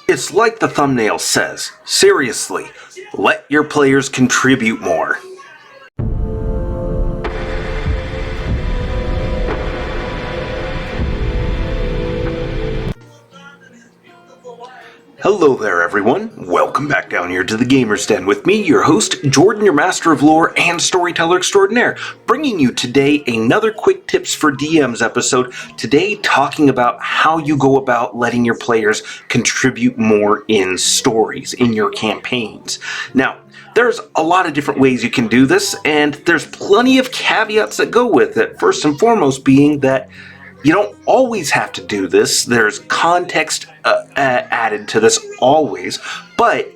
It's like the thumbnail says. Seriously, let your players contribute more. Hello there everyone, welcome back down here to the Gamer's Den with me, your host, Jordan, your master of lore and storyteller extraordinaire, bringing you today another quick tips for DMs episode, today talking about how you go about letting your players contribute more in stories, in your campaigns. Now, there's a lot of different ways you can do this, and there's plenty of caveats that go with it, first and foremost being that you don't always have to do this. There's context added to this always, but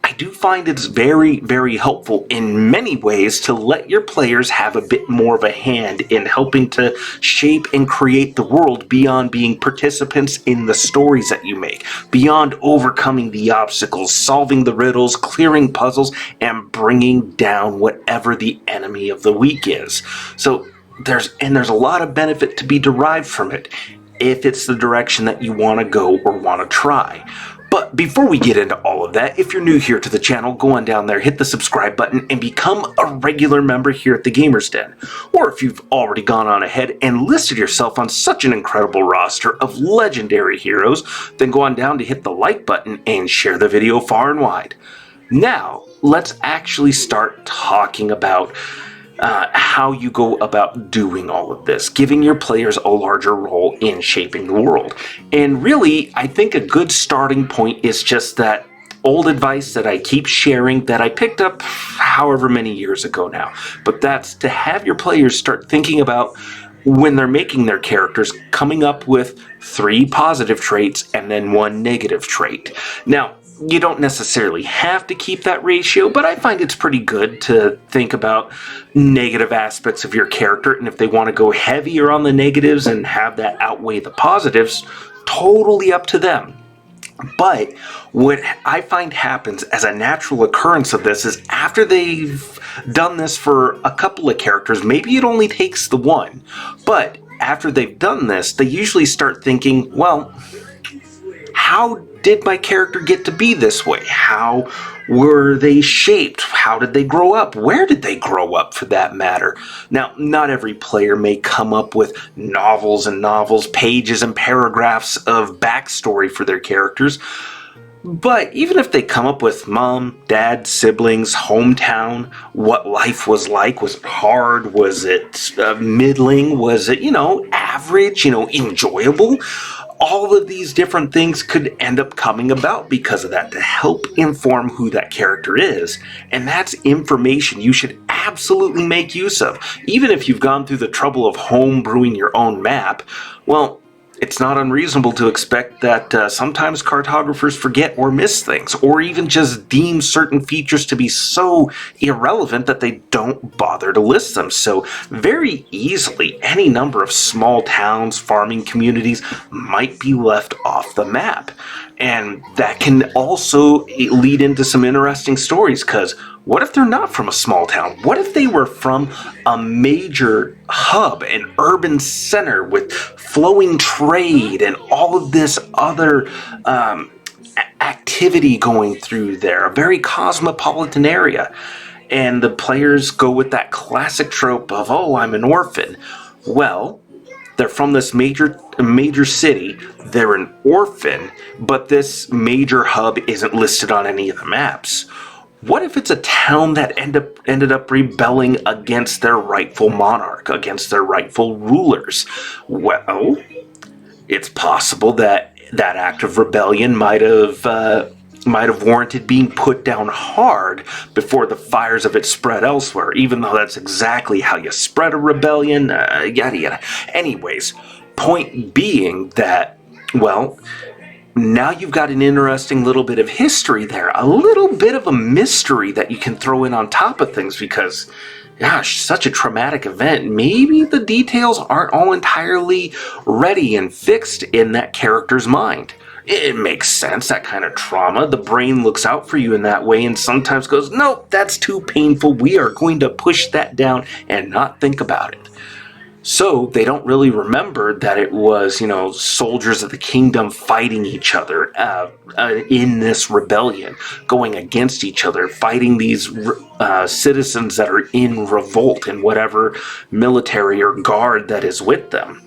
I do find it's very, very helpful in many ways to let your players have a bit more of a hand in helping to shape and create the world beyond being participants in the stories that you make, beyond overcoming the obstacles, solving the riddles, clearing puzzles, and bringing down whatever the enemy of the week is. So there's a lot of benefit to be derived from it if it's the direction that you want to go or want to try. But before we get into all of that, if you're new here to the channel, go on down there, hit the subscribe button, and become a regular member here at the Gamer's Den. Or if you've already gone on ahead and listed yourself on such an incredible roster of legendary heroes, then go on down to hit the like button and share the video far and wide. Now, let's actually start talking about how you go about doing all of this, giving your players a larger role in shaping the world. And really, I think a good starting point is just that old advice that I keep sharing that I picked up however many years ago now. But that's to have your players start thinking about, when they're making their characters, coming up with 3 positive traits and then 1 negative trait. Now, you don't necessarily have to keep that ratio, but I find it's pretty good to think about negative aspects of your character, and if they want to go heavier on the negatives and have that outweigh the positives, totally up to them. But what I find happens as a natural occurrence of this is after they've done this for a couple of characters, maybe it only takes the 1, but after they've done this, they usually start thinking, well, how did my character get to be this way? How were they shaped? How did they grow up? Where did they grow up, for that matter? Now, not every player may come up with novels and novels, pages and paragraphs of backstory for their characters, but even if they come up with mom, dad, siblings, hometown, what life was like, was it hard, was it middling, was it, average, enjoyable? All of these different things could end up coming about because of that, to help inform who that character is. And that's information you should absolutely make use of. Even if you've gone through the trouble of home brewing your own map, well, it's not unreasonable to expect that sometimes cartographers forget or miss things, or even just deem certain features to be so irrelevant that they don't bother to list them. So very easily, any number of small towns, farming communities might be left off the map. And that can also lead into some interesting stories, because what if they're not from a small town? What if they were from a major hub, an urban center with flowing trade and all of this other activity going through there, a very cosmopolitan area? And the players go with that classic trope of, oh, I'm an orphan. Well, they're from this major city, they're an orphan, but this major hub isn't listed on any of the maps. What if it's a town that ended up rebelling against their rightful monarch, against their rightful rulers? Well, it's possible that that act of rebellion might have warranted being put down hard before the fires of it spread elsewhere, even though that's exactly how you spread a rebellion, yada yada. Anyways, point being that, well, now you've got an interesting little bit of history there, a little bit of a mystery that you can throw in on top of things, because, gosh, such a traumatic event, maybe the details aren't all entirely ready and fixed in that character's mind. It makes sense, that kind of trauma. The brain looks out for you in that way and sometimes goes, nope, that's too painful. We are going to push that down and not think about it. So they don't really remember that it was, soldiers of the kingdom fighting each other in this rebellion, going against each other, fighting these citizens that are in revolt in whatever military or guard that is with them.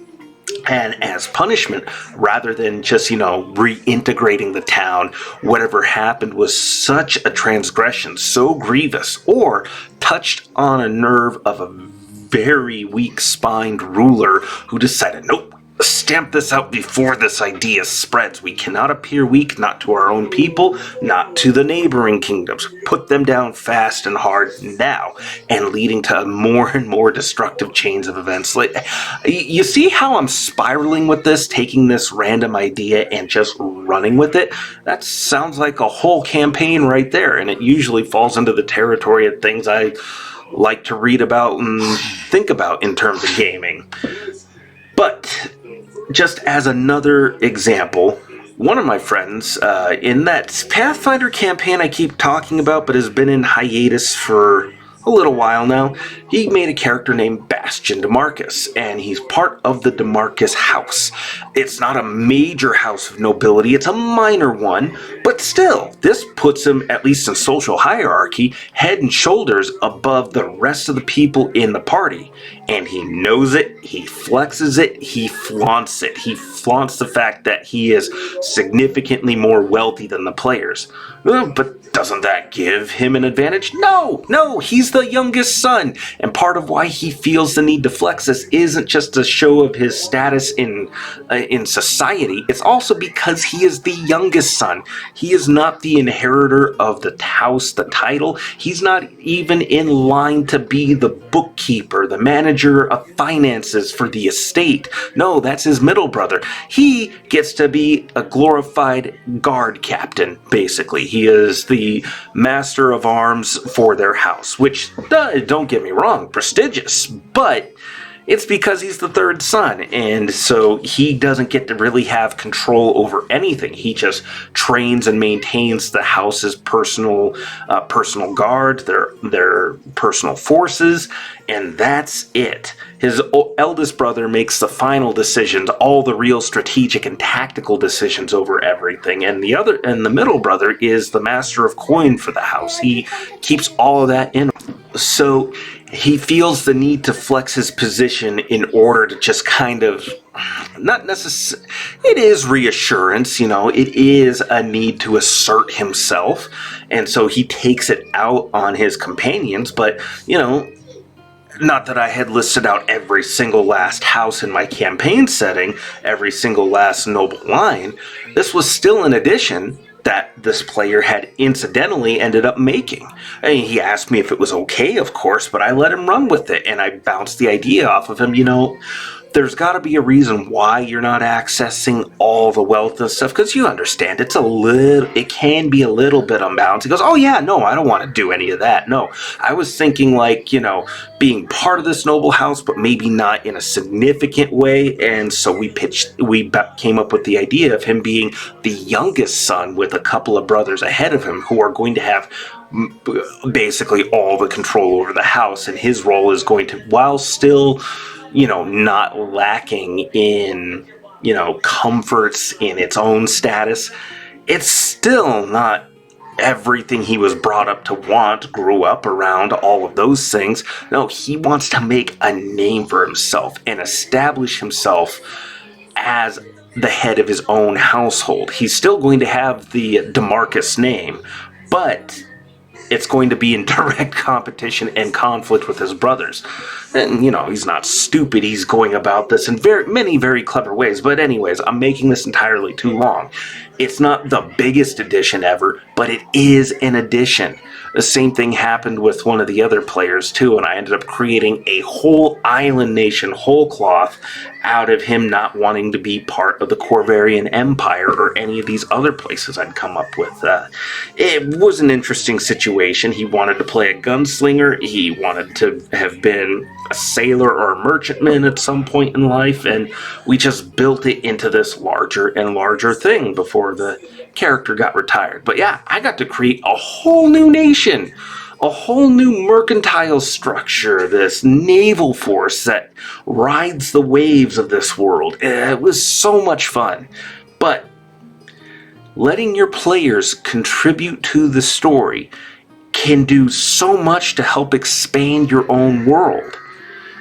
And as punishment, rather than just, reintegrating the town, whatever happened was such a transgression, so grievous, or touched on a nerve of a very weak-spined ruler who decided, nope, stamp this out before this idea spreads. We cannot appear weak, not to our own people, not to the neighboring kingdoms. Put them down fast and hard now, and leading to more and more destructive chains of events. Like, you see how I'm spiraling with this, taking this random idea and just running with it? That sounds like a whole campaign right there, and it usually falls into the territory of things I like to read about and think about in terms of gaming. But just as another example, one of my friends in that Pathfinder campaign I keep talking about but has been in hiatus for a little while now, he made a character named Bastion DeMarcus, and he's part of the DeMarcus house. It's not a major house of nobility, it's a minor one, but still, this puts him, at least in social hierarchy, head and shoulders above the rest of the people in the party. And he knows it, he flexes it, he flaunts it. He flaunts the fact that he is significantly more wealthy than the players. But doesn't that give him an advantage? No, he's the youngest son. And part of why he feels the need to flex this isn't just a show of his status in society. It's also because he is the youngest son. He is not the inheritor of the house, the title. He's not even in line to be the bookkeeper, the manager of finances for the estate. No, that's his middle brother. He gets to be a glorified guard captain, basically. He is the master of arms for their house, which, don't get me wrong, prestigious, but it's because he's the third son, and so he doesn't get to really have control over anything. He just trains and maintains the house's personal guard, their personal forces, and that's it. His eldest brother makes the final decisions, all the real strategic and tactical decisions over everything, and the middle brother is the master of coin for the house. He keeps all of that in. So he feels the need to flex his position in order to just kind of, not necessarily, it is reassurance, it is a need to assert himself, and so he takes it out on his companions, but, not that I had listed out every single last house in my campaign setting, every single last noble line. This was still an addition that this player had incidentally ended up making. He asked me if it was okay, of course, but I let him run with it, and I bounced the idea off of him, there's got to be a reason why you're not accessing all the wealth and stuff, because you understand it can be a little bit unbalanced. He goes, oh yeah, no, I don't want to do any of that. No, I was thinking being part of this noble house, but maybe not in a significant way. And so we came up with the idea of him being the youngest son with a couple of brothers ahead of him who are going to have basically all the control over the house, and his role is going to, while still not lacking in, comforts in its own status, it's still not everything he was brought up to want, grew up around, all of those things. No, he wants to make a name for himself and establish himself as the head of his own household. He's still going to have the DeMarcus name, but it's going to be in direct competition and conflict with his brothers. And, he's not stupid. He's going about this in many very clever ways. But anyways, I'm making this entirely too long. It's not the biggest addition ever, but it is an addition. The same thing happened with one of the other players too, and I ended up creating a whole island nation whole cloth out of him not wanting to be part of the Corvarian Empire or any of these other places I'd come up with. It was an interesting situation. He wanted to play a gunslinger. He wanted to have been a sailor or a merchantman at some point in life, and we just built it into this larger and larger thing before the character got retired. But yeah, I got to create a whole new nation a whole new mercantile structure, this naval force that rides the waves of this world. It was so much fun. But letting your players contribute to the story can do so much to help expand your own world.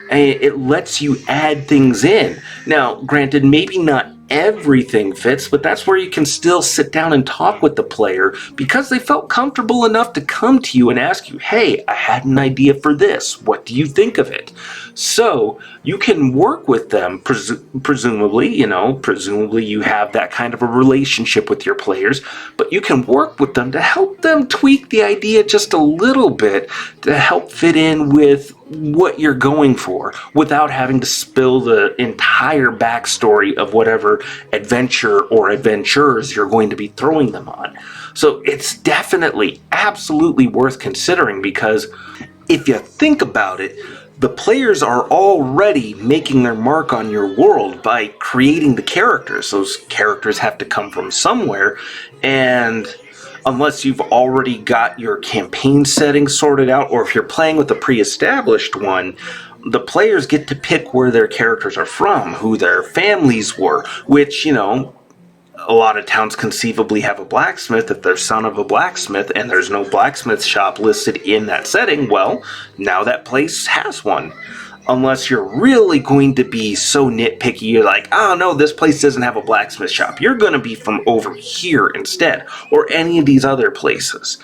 And it lets you add things in. Now, granted, maybe not everything fits, but that's where you can still sit down and talk with the player because they felt comfortable enough to come to you and ask you, hey, I had an idea for this. What do you think of it? So you can work with them, presumably you have that kind of a relationship with your players, but you can work with them to help them tweak the idea just a little bit to help fit in with what you're going for without having to spill the entire backstory of whatever adventure or adventures you're going to be throwing them on. So it's definitely absolutely worth considering, because if you think about it, the players are already making their mark on your world by creating the characters. Those characters have to come from somewhere, and unless you've already got your campaign settings sorted out, or if you're playing with a pre-established one, the players get to pick where their characters are from, who their families were, which, a lot of towns conceivably have a blacksmith. If they're son of a blacksmith and there's no blacksmith shop listed in that setting, well, now that place has one. Unless you're really going to be so nitpicky, you're like, oh no, this place doesn't have a blacksmith shop. You're going to be from over here instead, or any of these other places.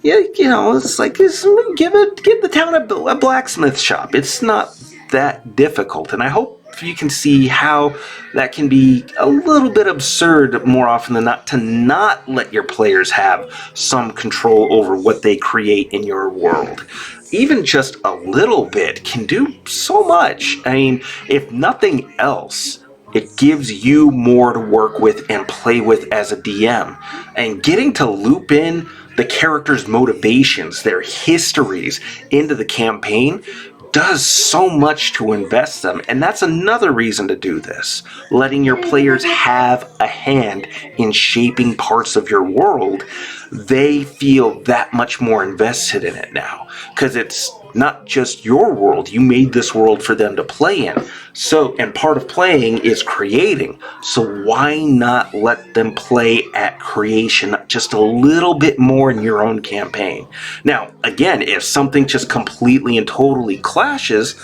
Yeah, it's like, give the town a blacksmith shop. It's not that difficult, and I hope you can see how that can be a little bit absurd more often than not, to not let your players have some control over what they create in your world. Even just a little bit can do so much. I mean, if nothing else, it gives you more to work with and play with as a DM. And getting to loop in the characters' motivations, their histories into the campaign does so much to invest them, and that's another reason to do this. Letting your players have a hand in shaping parts of your world, they feel that much more invested in it now, because it's not just your world. You made this world for them to play in. So, and part of playing is creating. So why not let them play at creation just a little bit more in your own campaign? Now, again, if something just completely and totally clashes,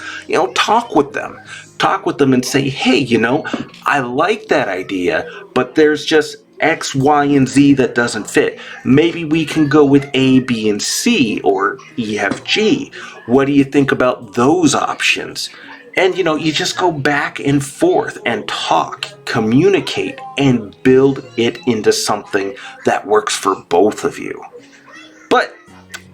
talk with them. Talk with them and say, hey, I like that idea, but there's just X, Y, and Z that doesn't fit. Maybe we can go with A, B, and C, or E, F, G. What do you think about those options? And, you just go back and forth and talk, communicate, and build it into something that works for both of you. But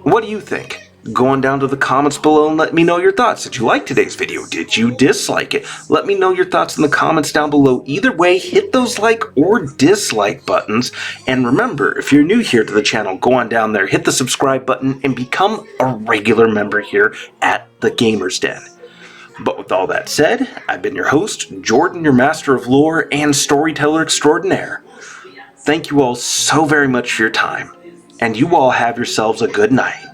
what do you think? Go on down to the comments below and let me know your thoughts. Did you like today's video? Did you dislike it? Let me know your thoughts in the comments down below. Either way, hit those like or dislike buttons. And remember, if you're new here to the channel, go on down there, hit the subscribe button, and become a regular member here at the Gamer's Den. But with all that said, I've been your host, Jordan, your master of lore and storyteller extraordinaire. Thank you all so very much for your time, and you all have yourselves a good night.